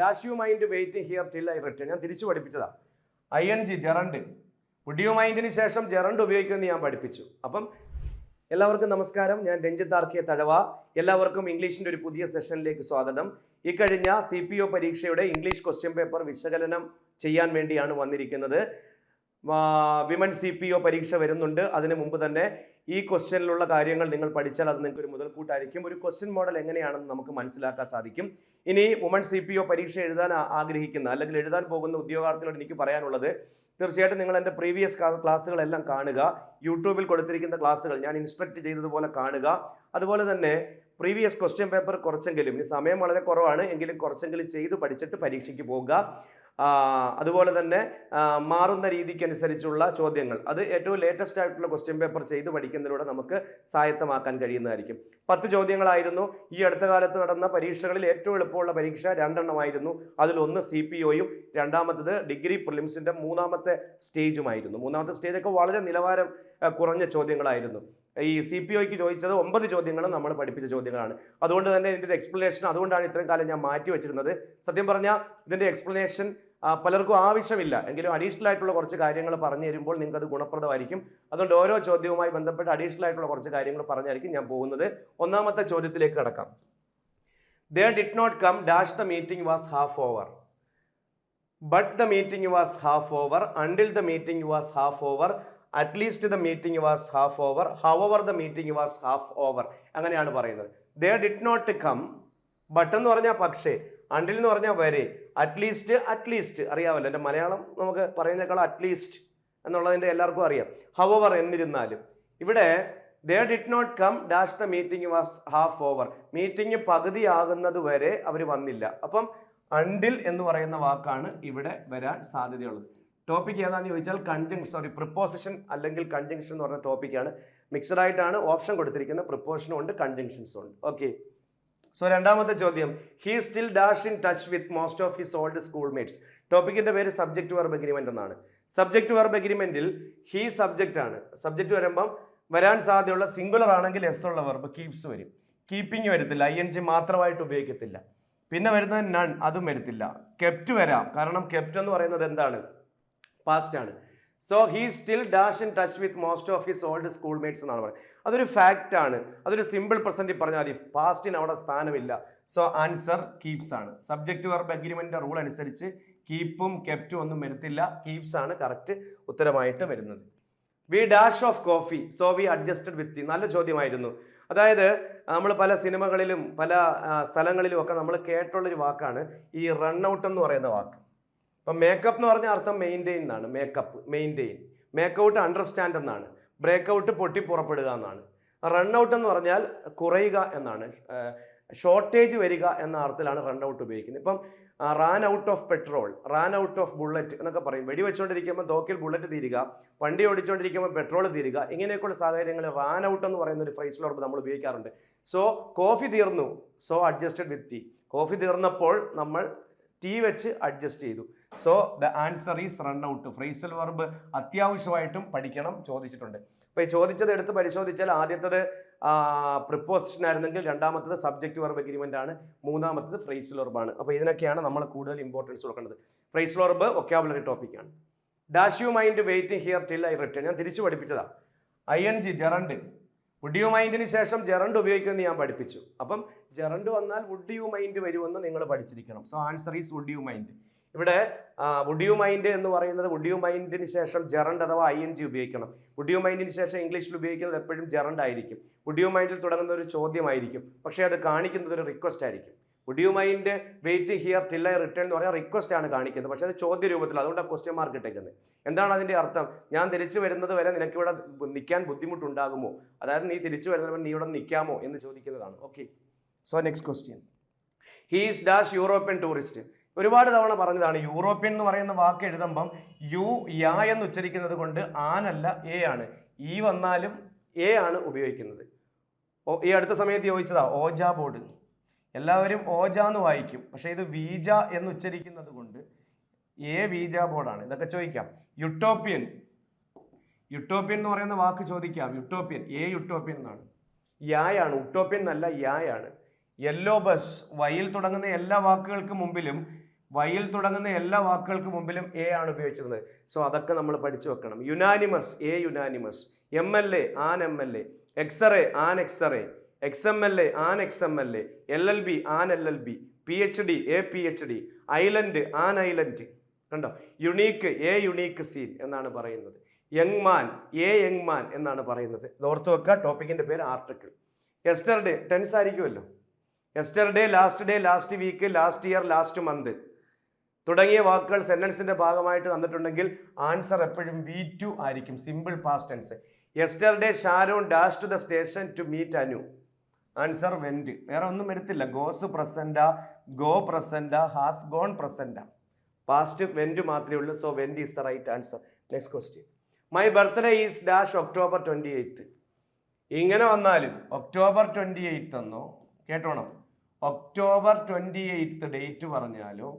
Dash you mind waiting here till I return. ഞാൻ തിരിച്ചു പഠിപ്പിച്ചതാ. ING gerund. Would you മൈൻഡിന് ശേഷം gerund ഉപയോഗിക്കുമെന്ന് ഞാൻ പഠിപ്പിച്ചു. അപ്പം എല്ലാവർക്കും നമസ്കാരം. ഞാൻ രഞ്ജിത്ത് ആർക്കെ തഴവ. എല്ലാവർക്കും ഇംഗ്ലീഷിൻ്റെ ഒരു പുതിയ സെഷനിലേക്ക് സ്വാഗതം. ഇക്കഴിഞ്ഞ CPO പരീക്ഷയുടെ ഇംഗ്ലീഷ് ക്വസ്റ്റ്യൻ പേപ്പർ വിശകലനം ചെയ്യാൻ വേണ്ടിയാണ് വന്നിരിക്കുന്നത്. വിമൻ CPO പരീക്ഷ വരുന്നുണ്ട്. അതിനു മുമ്പ് തന്നെ ഈ ക്വസ്റ്റ്യനിലുള്ള കാര്യങ്ങൾ നിങ്ങൾ പഠിച്ചാൽ അത് നിങ്ങൾക്ക് ഒരു മുതൽക്കൂട്ടായിരിക്കും. ഒരു ക്വസ്റ്റ്യൻ മോഡൽ എങ്ങനെയാണെന്ന് നമുക്ക് മനസ്സിലാക്കാൻ സാധിക്കും. ഇനി വുമൺ CPO പരീക്ഷ എഴുതാൻ ആഗ്രഹിക്കുന്ന അല്ലെങ്കിൽ എഴുതാൻ പോകുന്ന ഉദ്യോഗാർത്ഥികളോട് എനിക്ക് പറയാനുള്ളത്, തീർച്ചയായിട്ടും നിങ്ങൾ എൻ്റെ പ്രീവിയസ് ക്ലാസ്സുകളെല്ലാം കാണുക. യൂട്യൂബിൽ കൊടുത്തിരിക്കുന്ന ക്ലാസ്സുകൾ ഞാൻ ഇൻസ്ട്രക്ട് ചെയ്തതുപോലെ കാണുക. അതുപോലെ തന്നെ പ്രീവിയസ് ക്വസ്റ്റ്യൻ പേപ്പർ കുറച്ചെങ്കിലും, ഈ സമയം വളരെ കുറവാണ് എങ്കിലും കുറച്ചെങ്കിലും ചെയ്ത് പഠിച്ചിട്ട് പരീക്ഷയ്ക്ക് പോകുക. അതുപോലെ തന്നെ മാറുന്ന രീതിക്കനുസരിച്ചുള്ള ചോദ്യങ്ങൾ, അത് ഏറ്റവും ലേറ്റസ്റ്റ് ആയിട്ടുള്ള ക്വസ്റ്റ്യൻ പേപ്പർ ചെയ്ത് പഠിക്കുന്നതിലൂടെ നമുക്ക് സ്വായത്തമാക്കാൻ കഴിയുന്നതായിരിക്കും. 10 ചോദ്യങ്ങളായിരുന്നു. ഈ അടുത്ത കാലത്ത് നടന്ന പരീക്ഷകളിൽ ഏറ്റവും എളുപ്പമുള്ള പരീക്ഷ 2 എണ്ണമായിരുന്നു. അതിലൊന്ന് CPOയും രണ്ടാമത്തത് ഡിഗ്രി പ്രിലിംസിൻ്റെ 3ാമത്തെ സ്റ്റേജുമായിരുന്നു. 3ാമത്തെ സ്റ്റേജൊക്കെ വളരെ നിലവാരം കുറഞ്ഞ ചോദ്യങ്ങളായിരുന്നു. ഈ CPOയ്ക്ക് ചോദിച്ചത് 9 ചോദ്യങ്ങളും നമ്മൾ പഠിപ്പിച്ച ചോദ്യങ്ങളാണ്. അതുകൊണ്ട് തന്നെ ഇതിൻ്റെ ഒരു എക്സ്പ്ലനേഷൻ, അതുകൊണ്ടാണ് ഇത്രയും കാലം ഞാൻ മാറ്റി വെച്ചിരുന്നത്. സത്യം പറഞ്ഞാൽ ഇതിൻ്റെ എക്സ്പ്ലനേഷൻ പലർക്കും ആവശ്യമില്ല എങ്കിലും അഡീഷണൽ ആയിട്ടുള്ള കുറച്ച് കാര്യങ്ങൾ പറഞ്ഞു തരുമ്പോൾ നിങ്ങൾക്ക് അത് ഗുണപ്രദമായിരിക്കും. അതുകൊണ്ട് ഓരോ ചോദ്യവുമായി ബന്ധപ്പെട്ട് അഡീഷണൽ ആയിട്ടുള്ള കുറച്ച് കാര്യങ്ങൾ പറഞ്ഞായിരിക്കും ഞാൻ പോകുന്നത്. 1ാമത്തെ ചോദ്യത്തിലേക്ക് കടക്കാം. They did not come dash the meeting was half over. But the meeting was half over. Until the meeting was half over. At least the meeting was half over. However the meeting was half over. അങ്ങനെയാണ് പറയുന്നത്. They did not come. But എന്ന് പറഞ്ഞാൽ പക്ഷേ, until എന്ന് പറഞ്ഞാൽ വരെ, at least അറിയാമല്ലോ. എൻ്റെ മലയാളം നമുക്ക് പറയുന്നേക്കാൾ അറ്റ്ലീസ്റ്റ് എന്നുള്ളതിൻ്റെ എല്ലാവർക്കും അറിയാം. ഹവർ എന്നിരുന്നാലും ഇവിടെ they did not come dash the meeting was half over. Meeting പകുതിയാകുന്നത് വരെ അവർ വന്നില്ല. അപ്പം until എന്ന് പറയുന്ന വാക്കാണ് ഇവിടെ വരാൻ സാധ്യതയുള്ളത്. ടോപ്പിക് ഏതാണെന്ന് ചോദിച്ചാൽ പ്രിപ്പോസിഷൻ അല്ലെങ്കിൽ കൺജങ്ഷൻ എന്ന് പറഞ്ഞ ടോപ്പിക്കാണ്. മിക്സഡ് ആയിട്ടാണ് ഓപ്ഷൻ കൊടുത്തിരിക്കുന്നത്. പ്രിപ്പോസിഷനും ഉണ്ട്, കൺജങ്ഷൻസും ഉണ്ട്. ഓക്കെ, സോ 2ാമത്തെ ചോദ്യം, he still dash in touch with most of his old schoolmates. ടോപ്പിക്കിന്റെ പേര് സബ്ജക്റ്റ് വെർബ് എഗ്രിമെന്റ് എന്നാണ്. സബ്ജക്റ്റ് വെർബ് എഗ്രിമെന്റിൽ ഹീ സബ്ജക്റ്റ് ആണ്. സബ്ജക്റ്റ് വരുമ്പം വരാൻ സാധ്യതയുള്ള സിംഗുലർ ആണെങ്കിൽ എസ് ഉള്ള വെർബ് കീപ്സ് വരും. കീപ്പിംഗ് വരത്തില്ല, ING മാത്രമായിട്ട് ഉപയോഗിക്കത്തില്ല. പിന്നെ വരുന്നത് നൺ, അതും വരത്തില്ല. കെപ്റ്റ് വരാം, കാരണം കെപ്റ്റ് എന്ന് പറയുന്നത് എന്താണ്, പാസ്റ്റ് ആണ്. So he still dash in touch with most of his old schoolmates എന്നാണ് പറയുന്നത്. അതൊരു ഫാക്റ്റ് ആണ്. അതൊരു സിമ്പിൾ പ്രസന്റിൽ പറഞ്ഞാൽ മതി. പാസ്റ്റിന് അവിടെ സ്ഥാനമില്ല. സോ ആൻസർ കീപ്സ് ആണ്. സബ്ജക്റ്റ് വെർബ് എഗ്രിമെന്റിന്റെ റൂൾ അനുസരിച്ച് കീപ്പും കെപ്റ്റും ഒന്നും വരത്തില്ല. കീപ്സ് ആണ് കറക്റ്റ് ഉത്തരമായിട്ട് വരുന്നത്. We dash of coffee so we adjusted with. നല്ല ചോദ്യമായിരുന്നു. അതായത് നമ്മൾ പല സിനിമകളിലും പല സ്ഥലങ്ങളിലും ഒക്കെ നമ്മൾ കേട്ടുള്ളൊരു വാക്കാണ് ഈ റൺ ഔട്ട് എന്ന് പറയുന്ന വാക്ക്. ഇപ്പം മേക്കപ്പ് എന്ന് പറഞ്ഞ അർത്ഥം മെയിൻറ്റെയിൻ എന്നാണ്. Make up maintain. മേക്കൗട്ട് അണ്ടർസ്റ്റാൻഡ് എന്നാണ്. ബ്രേക്കൗട്ട് പൊട്ടി പുറപ്പെടുക എന്നാണ്. റൺ ഔട്ട് എന്ന് പറഞ്ഞാൽ കുറയുക എന്നാണ്. ഷോർട്ടേജ് വരിക എന്ന അർത്ഥത്തിലാണ് റൺ ഔട്ട് ഉപയോഗിക്കുന്നത്. ഇപ്പം Rann out of petrol, Rann out of bullet എന്നൊക്കെ പറയും. വെടി വെച്ചുകൊണ്ടിരിക്കുമ്പോൾ തോക്കിൽ ബുള്ളറ്റ് തീരുക, വണ്ടി ഓടിച്ചുകൊണ്ടിരിക്കുമ്പോൾ പെട്രോൾ തീരുക, ഇങ്ങനെയൊക്കെയുള്ള സാഹചര്യങ്ങളിൽ റാൻ ഔട്ട് എന്ന് പറയുന്ന ഒരു ഫ്രേസ് വെർബ് നമ്മൾ ഉപയോഗിക്കാറുണ്ട്. സോ കോഫി തീർന്നു, so adjusted with tea. Coffee തീർന്നപ്പോൾ നമ്മൾ ടീ വെച്ച് അഡ്ജസ്റ്റ് ചെയ്തു. So the answer is run out. Phrasal verb അത്യാവശ്യമായിട്ടും പഠിക്കണം, ചോദിച്ചിട്ടുണ്ട്. അപ്പോൾ ഈ ചോദിച്ചത് എടുത്ത് പരിശോധിച്ചാൽ ആദ്യത്തത് പ്രിപ്പോസിഷൻ ആയിരുന്നെങ്കിൽ 2ാമത്തത് സബ്ജക്റ്റ് വെർബ് എഗ്രിമെന്റ് ആണ്, 3ാമത്തത് ഫ്രേസൽ വെർബാണ്. അപ്പോൾ ഇതിനൊക്കെയാണ് നമ്മൾ കൂടുതൽ ഇമ്പോർട്ടൻസ് കൊടുക്കേണ്ടത്. ഫ്രേസൽ വെർബ് വൊക്കാബുലറി ടോപ്പിക്കാണ്. Dash you mind waiting here till I return. ഞാൻ തിരിച്ചു പഠിപ്പിച്ചതാ. ING gerund. വുഡ് യു മൈൻഡിന് ശേഷം ജെറണ്ട് ഉപയോഗിക്കുമെന്ന് ഞാൻ പഠിപ്പിച്ചു. അപ്പം ജെറണ്ട് വന്നാൽ വുഡ് യു മൈൻഡ് വരുമെന്ന് നിങ്ങൾ പഠിച്ചിരിക്കണം. So answer is would you mind. ഇവിടെ വുഡ് യു മൈൻഡ് എന്ന് പറയുന്നത് വുഡ് യു മൈൻഡിന് ശേഷം ജെറണ്ട് അഥവാ ING ഉപയോഗിക്കണം. വുഡ് യു മൈൻഡിന് ശേഷം ഇംഗ്ലീഷിൽ ഉപയോഗിക്കുന്നത് എപ്പോഴും ജെറണ്ട് ആയിരിക്കും. വുഡ് യു മൈൻഡിൽ തുടങ്ങുന്ന ഒരു ചോദ്യമായിരിക്കും, പക്ഷേ അത് കാണിക്കുന്നത് ഒരു റിക്വസ്റ്റ് ആയിരിക്കും. Would you mind waiting here till I return എന്ന് പറഞ്ഞാൽ റിക്വസ്റ്റ് ആണ് കാണിക്കുന്നത്, പക്ഷേ അത് ചോദ്യ രൂപത്തിൽ. അതുകൊണ്ടാണ് ക്വസ്റ്റ്യൻ മാർക്ക് ഇട്ടേക്കുന്നത്. എന്താണ് അതിൻ്റെ അർത്ഥം? ഞാൻ തിരിച്ചു വരുന്നത് വരെ നിനക്കിവിടെ നിൽക്കാൻ ബുദ്ധിമുട്ടുണ്ടാകുമോ, അതായത് നീ തിരിച്ചു വരുന്നത് നീ ഇവിടെ നിൽക്കാമോ എന്ന് ചോദിക്കുന്നതാണ്. Okay, so next question, he is dash European tourist. ഒരുപാട് തവണ പറഞ്ഞതാണ്. യൂറോപ്യൻ എന്ന് പറയുന്ന വാക്ക് എഴുതുമ്പം യാ എന്ന് ഉച്ചരിക്കുന്നത് കൊണ്ട് ആനല്ല എ ആണ്. ഈ വന്നാലും എ ആണ് ഉപയോഗിക്കുന്നത്. ഈ അടുത്ത സമയത്ത് ചോദിച്ചതാ ഓജ ബോർഡ്. എല്ലാവരും ഓജ എന്ന് വായിക്കും, പക്ഷേ ഇത് വീജ എന്ന് ഉച്ചരിക്കുന്നത് കൊണ്ട് വീജ ബോർഡാണ്. ഇതൊക്കെ ചോദിക്കാം. യുട്ടോപ്യൻ എന്ന് പറയുന്ന വാക്ക് ചോദിക്കാം. യുട്ടോപ്യൻ യുട്ടോപ്യൻ എന്നാണ്. യായാണ്, ഉട്ടോപ്യൻ എന്നല്ല, യായാണ്. യെല്ലോ ബസ്, വൈയിൽ തുടങ്ങുന്ന എല്ലാ വാക്കുകൾക്കും മുമ്പിലും വൈയിൽ തുടങ്ങുന്ന എല്ലാ വാക്കുകൾക്ക് മുമ്പിലും എ ആണ് ഉപയോഗിച്ചിരുന്നത്. സോ അതൊക്കെ നമ്മൾ പഠിച്ചു വെക്കണം. Unanimous, a unanimous. MLA, an MLA. X-ray, an x-ray. XMLA, an XMLA. LLB, an LLB. PhD, a PhD. Island, an island. കണ്ടോ? യുണീക്ക്, എ യുണീക്ക് സീൻ എന്നാണ് പറയുന്നത്. Young man, a young man എന്നാണ് പറയുന്നത്. ഇത് ഓർത്ത് വെക്കുക. ടോപ്പിക്കിന്റെ പേര് ആർട്ടിക്കിൾ. യെസ്റ്റർഡേ ടെൻസ് ആയിരിക്കുമല്ലോ. Yesterday, last day, last week, last year, last month തുടങ്ങിയ വാക്കുകൾ സെന്റൻസിന്റെ ഭാഗമായിട്ട് തന്നിട്ടുണ്ടെങ്കിൽ ആൻസർ എപ്പോഴും V2 ആയിരിക്കും. Simple past tense. Yesterday Sharon dash to the station to meet Anu. Answer went. വേറെ ഒന്നും എടുത്തില്ല. Goes present, go present, has gone present. Past went മാത്രമേ ഉള്ളൂ. So went is the right answer. Next question. My birthday is dash October 28th. ഇങ്ങനെ വന്നാലും October 28th എന്നോ കേട്ടോണം. October 28th date പറഞ്ഞാലോ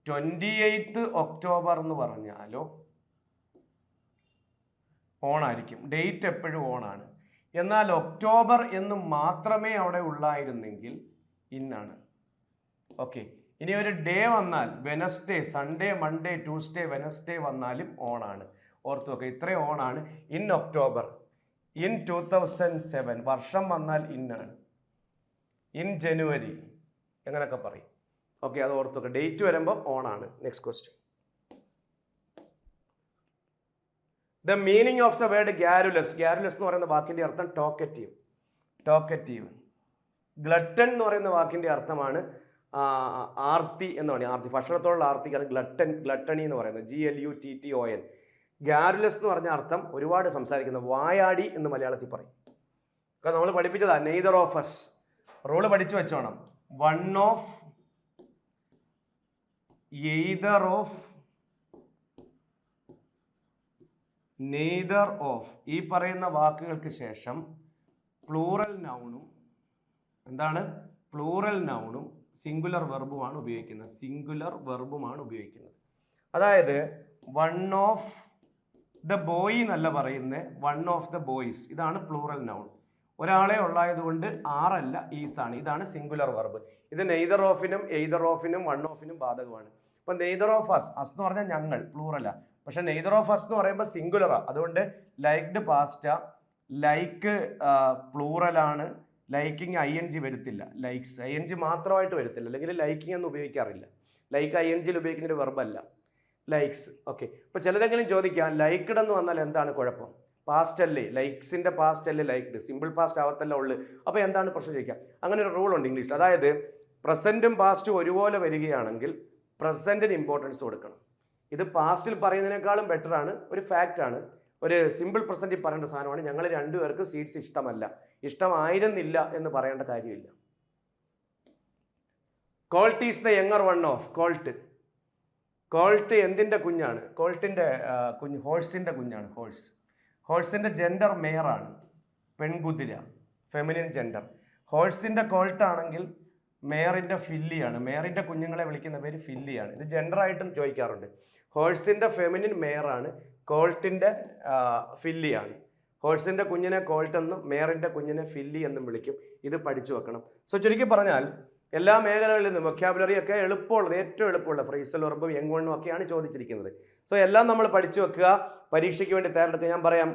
28th October എന്ന് പറഞ്ഞാലോ ഓണായിരിക്കും. ഡേറ്റ് എപ്പോഴും ഓണാണ്. എന്നാൽ ഒക്ടോബർ എന്ന് മാത്രമേ അവിടെ ഉള്ളായിരുന്നെങ്കിൽ ഇന്നാണ്. ഓക്കെ. ഇനി ഒരു ഡേ വന്നാൽ Wednesday, Sunday, Monday, Tuesday, Wednesday വന്നാലും ഓണാണ്. ഓർത്ത് നോക്കുക. ഇത്രയും ഓണാണ്. In October, in 2007. വർഷം വന്നാൽ ഇന്നാണ്. ഇൻ ജനുവരി എങ്ങനെയൊക്കെ പറയും. ഓക്കെ, അത് ഓർത്ത് നോക്കുക. ഡേറ്റ് വരുമ്പോൾ ഓണാണ്. Next question. The meaning of the word garrulous. Garrulous എന്ന് പറയുന്ന വാക്കിന്റെ അർത്ഥം ടോക്കറ്റീവ്. ടോക്കറ്റീവ്. ഗ്ലട്ടൺ എന്ന് പറയുന്ന വാക്കിന്റെ അർത്ഥമാണ് ആർത്തി എന്ന് പറയുന്നത്. ആർത്തി, ഭക്ഷണത്തോടുള്ള ആർത്തിക്കാണ് ഗ്ലട്ടൺ, ഗ്ലട്ടണി എന്ന് പറയുന്നത്. GLUTTON. ഗ്യാരുലസ് എന്ന് പറഞ്ഞ അർത്ഥം ഒരുപാട് സംസാരിക്കുന്ന വായാടി എന്ന് മലയാളത്തിൽ പറയും. കാരണം നമ്മൾ പഠിപ്പിച്ചതാ നെയ്തർ ഓഫ് അസ്. റൂള് പഠിച്ചു വെച്ചോണം. One of, either of, neither of. ഈ പറയുന്ന വാക്കുകൾക്ക് ശേഷം പ്ലൂറൽ നൗണും എന്താണ്? പ്ലൂറൽ നൗണും സിംഗുലർ വെർബുമാണ് ഉപയോഗിക്കുന്നത്. സിംഗുലർ വെർബുമാണ് ഉപയോഗിക്കുന്നത്. അതായത് വൺ ഓഫ് ദ ബോയ് എന്നല്ല പറയുന്നത്, വൺ ഓഫ് ദ ബോയ്സ്. ഇതാണ് പ്ലൂറൽ നൗൺ. ഒരാളെ ഉള്ളായതുകൊണ്ട് ആറല്ല ഈസ് ആണ്. ഇതാണ് സിംഗുലർ വെർബ്. ഇത് നെയ്തർ ഓഫിനും എയ്തർ ഓഫിനും വൺ ഓഫിനും ബാധകമാണ്. ഇപ്പം നെയ്തർ ഓഫ് അസ്, അസ് എന്ന് പറഞ്ഞാൽ ഞങ്ങൾ, പ്ലൂറലാ. പക്ഷെ നെയ്തർ ഓഫ് അസ് എന്ന് പറയുമ്പോൾ സിംഗുലറാ. അതുകൊണ്ട് ലൈക്ഡ് പാസ്റ്റ, ലൈക്ക് പ്ലൂറലാണ്. ലൈക്കിങ് ING വരത്തില്ല. ലൈക്സ് ING മാത്രമായിട്ട് വരത്തില്ല. അല്ലെങ്കിൽ ലൈക്കിങ് എന്ന് ഉപയോഗിക്കാറില്ല. ലൈക്ക് INGയിൽ ഉപയോഗിക്കുന്ന ഒരു വെർബല്ല ലൈക്സ്. ഓക്കെ. ഇപ്പോൾ ചിലരെങ്കിലും ചോദിക്കാം ലൈക്ക്ഡ് എന്ന് വന്നാൽ എന്താണ് കുഴപ്പം? പാസ്റ്റ് അല്ലേ, ലൈക്സിന്റെ പാസ്റ്റ് അല്ലേ ലൈക്ഡ്, സിമ്പിൾ പാസ്റ്റ് ആവത്തല്ല ഉള്ളു. അപ്പോൾ എന്താണ് പ്രശ്നം ചോദിക്കാം. അങ്ങനെ ഒരു റൂൾ ഉണ്ട് ഇംഗ്ലീഷിൽ. അതായത് പ്രസന്റും പാസ്റ്റും ഒരുപോലെ വരികയാണെങ്കിൽ പ്രസന്റിന് ഇമ്പോർട്ടൻസ് കൊടുക്കണം. ഇത് പാസ്റ്റിൽ പറയുന്നതിനേക്കാളും ബെറ്റർ ആണ്. ഒരു ഫാക്റ്റ് ആണ്. ഒരു സിമ്പിൾ പ്രസന്റിൽ പറയേണ്ട സാധനമാണ്. ഞങ്ങൾ രണ്ടുപേർക്ക് സീഡ്സ് ഇഷ്ടമല്ല, ഇഷ്ടമായിരുന്നില്ല എന്ന് പറയേണ്ട കാര്യമില്ല. Colt is the younger one of. Colt, colt എന്തിൻ്റെ കുഞ്ഞാണ്? കോൾട്ടിൻ്റെ കുഞ്ഞ് ഹോഴ്സിൻ്റെ കുഞ്ഞാണ്. ഹോഴ്സ്, ഹോഴ്സിൻ്റെ ജെൻഡർ മേയറാണ്, പെൺകുതിര, ഫെമിനിൻ ജെൻഡർ. ഹോഴ്സിൻ്റെ കോൾട്ടാണെങ്കിൽ മേയറിൻ്റെ ഫില്ലിയാണ്. മേയറിൻ്റെ കുഞ്ഞുങ്ങളെ വിളിക്കുന്ന പേര് ഫില്ലിയാണ്. ഇത് ജെൻഡറായിട്ടും ചോദിക്കാറുണ്ട്. ഹോഴ്സിൻ്റെ ഫെമിനിൻ മേയറാണ്, കോൾട്ടിൻ്റെ ഫില്ലിയാണ്. ഹോഴ്സിൻ്റെ കുഞ്ഞിനെ കോൾട്ട് എന്നും മേയറിൻ്റെ കുഞ്ഞിനെ ഫില്ലി എന്നും വിളിക്കും. ഇത് പഠിച്ചു വെക്കണം. സോ ചുരുക്കി പറഞ്ഞാൽ എല്ലാ മേഖലകളിൽ നിന്നും വൊക്കാബുലറി ഒക്കെ എളുപ്പമുള്ളത്, ഏറ്റവും എളുപ്പമുള്ള ഫ്രേസൽ വെർബും യങ് വണ്ണും ഒക്കെയാണ് ചോദിച്ചിരിക്കുന്നത്. സോ എല്ലാം നമ്മൾ പഠിച്ചു വെക്കുക, പരീക്ഷയ്ക്ക് വേണ്ടി തയ്യാറെടുക്കുക. ഞാൻ പറയാം,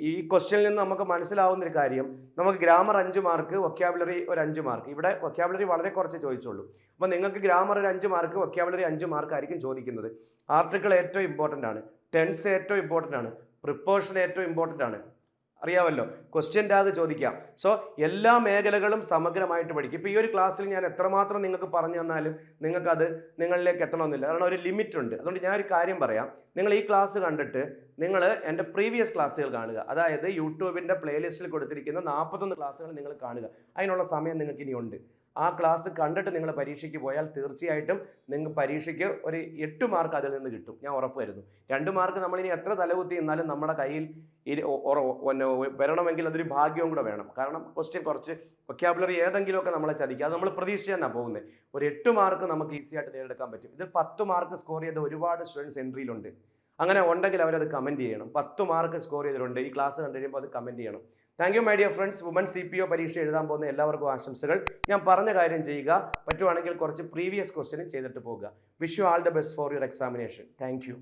ഈ ക്വസ്റ്റ്യനിൽ നിന്ന് നമുക്ക് മനസ്സിലാവുന്നൊരു കാര്യം, നമുക്ക് ഗ്രാമർ 5 മാർക്ക്, വൊക്കാബുലറി ഒരു 5 മാർക്ക്. ഇവിടെ വൊക്കാബുലറി വളരെ കുറച്ച് ചോദിച്ചുള്ളൂ. അപ്പോൾ നിങ്ങൾക്ക് ഗ്രാമർ ഒരു 5 മാർക്ക്, വൊക്കാബുലറി 5 മാർക്ക് ആയിരിക്കും ചോദിക്കുന്നത്. ആർട്ടിക്കിൾ ഏറ്റവും ഇമ്പോർട്ടൻ്റ് ആണ്, ടെൻസ് ഏറ്റവും ഇമ്പോർട്ടൻ്റ് ആണ്, പ്രിപ്പോഷൻ ഏറ്റവും ഇമ്പോർട്ടൻ്റ് ആണ്. അറിയാമല്ലോ, ക്വസ്റ്റ്യൻ്റെ അത് ചോദിക്കാം. സോ എല്ലാ മേഖലകളും സമഗ്രമായിട്ട് പഠിക്കും. ഇപ്പോൾ ഈ ഒരു ക്ലാസ്സിൽ ഞാൻ എത്രമാത്രം നിങ്ങൾക്ക് പറഞ്ഞു തന്നാലും നിങ്ങൾക്കത് നിങ്ങളിലേക്ക് എത്തണമെന്നില്ല. കാരണം ഒരു ലിമിറ്റ് ഉണ്ട്. അതുകൊണ്ട് ഞാൻ ഒരു കാര്യം പറയാം. നിങ്ങൾ ഈ ക്ലാസ് കണ്ടിട്ട് നിങ്ങൾ എൻ്റെ പ്രീവിയസ് ക്ലാസ്സുകൾ കാണുക. അതായത് യൂട്യൂബിൻ്റെ പ്ലേലിസ്റ്റിൽ കൊടുത്തിരിക്കുന്ന 41 ക്ലാസ്സുകൾ നിങ്ങൾ കാണുക. അതിനുള്ള സമയം നിങ്ങൾക്ക് ഇനിയുണ്ട്. ആ ക്ലാസ് കണ്ടിട്ട് നിങ്ങൾ പരീക്ഷയ്ക്ക് പോയാൽ തീർച്ചയായിട്ടും നിങ്ങൾക്ക് പരീക്ഷയ്ക്ക് ഒരു 8 മാർക്ക് അതിൽ നിന്ന് കിട്ടും, ഞാൻ ഉറപ്പ് വരുന്നു. 2 മാർക്ക് നമ്മളിനി എത്ര തലകുത്തി നിന്നാലും നമ്മുടെ കയ്യിൽ വരണമെങ്കിൽ അതൊരു ഭാഗ്യവും കൂടെ വേണം. കാരണം ക്വസ്റ്റ്യൻ കുറച്ച് വൊക്കാബുലറി ഏതെങ്കിലുമൊക്കെ നമ്മളെ ചതിക്കുക. അത് നമ്മൾ പ്രതീക്ഷിച്ച് തന്നെയാണ് പോകുന്നത്. ഒരു 8 മാർക്ക് നമുക്ക് ഈസി ആയിട്ട് നേടിയെടുക്കാൻ പറ്റും. ഇതിൽ 10 മാർക്ക് സ്കോർ ചെയ്ത ഒരുപാട് സ്റ്റുഡൻസ് എൻട്രിയിലുണ്ട്. അങ്ങനെ ഉണ്ടെങ്കിൽ അവരത് കമൻറ്റ് ചെയ്യണം. 10 മാർക്ക് സ്കോർ ചെയ്തിട്ടുണ്ട്, ഈ ക്ലാസ് കണ്ടു കഴിയുമ്പോൾ അത് കമൻറ്റ് ചെയ്യണം. Thank you my dear friends. Woman CPO പരീക്ഷ എഴുതാൻ പോകുന്ന എല്ലാവർക്കും ആശംസകൾ. ഞാൻ പറഞ്ഞ കാര്യം ചെയ്യുക, പറ്റുവാണെങ്കിൽ കുറച്ച് പ്രീവിയസ് ക്വസ്റ്റ്യനും ചെയ്തിട്ട് പോകുക. Wish you all the best for your examination. Thank you.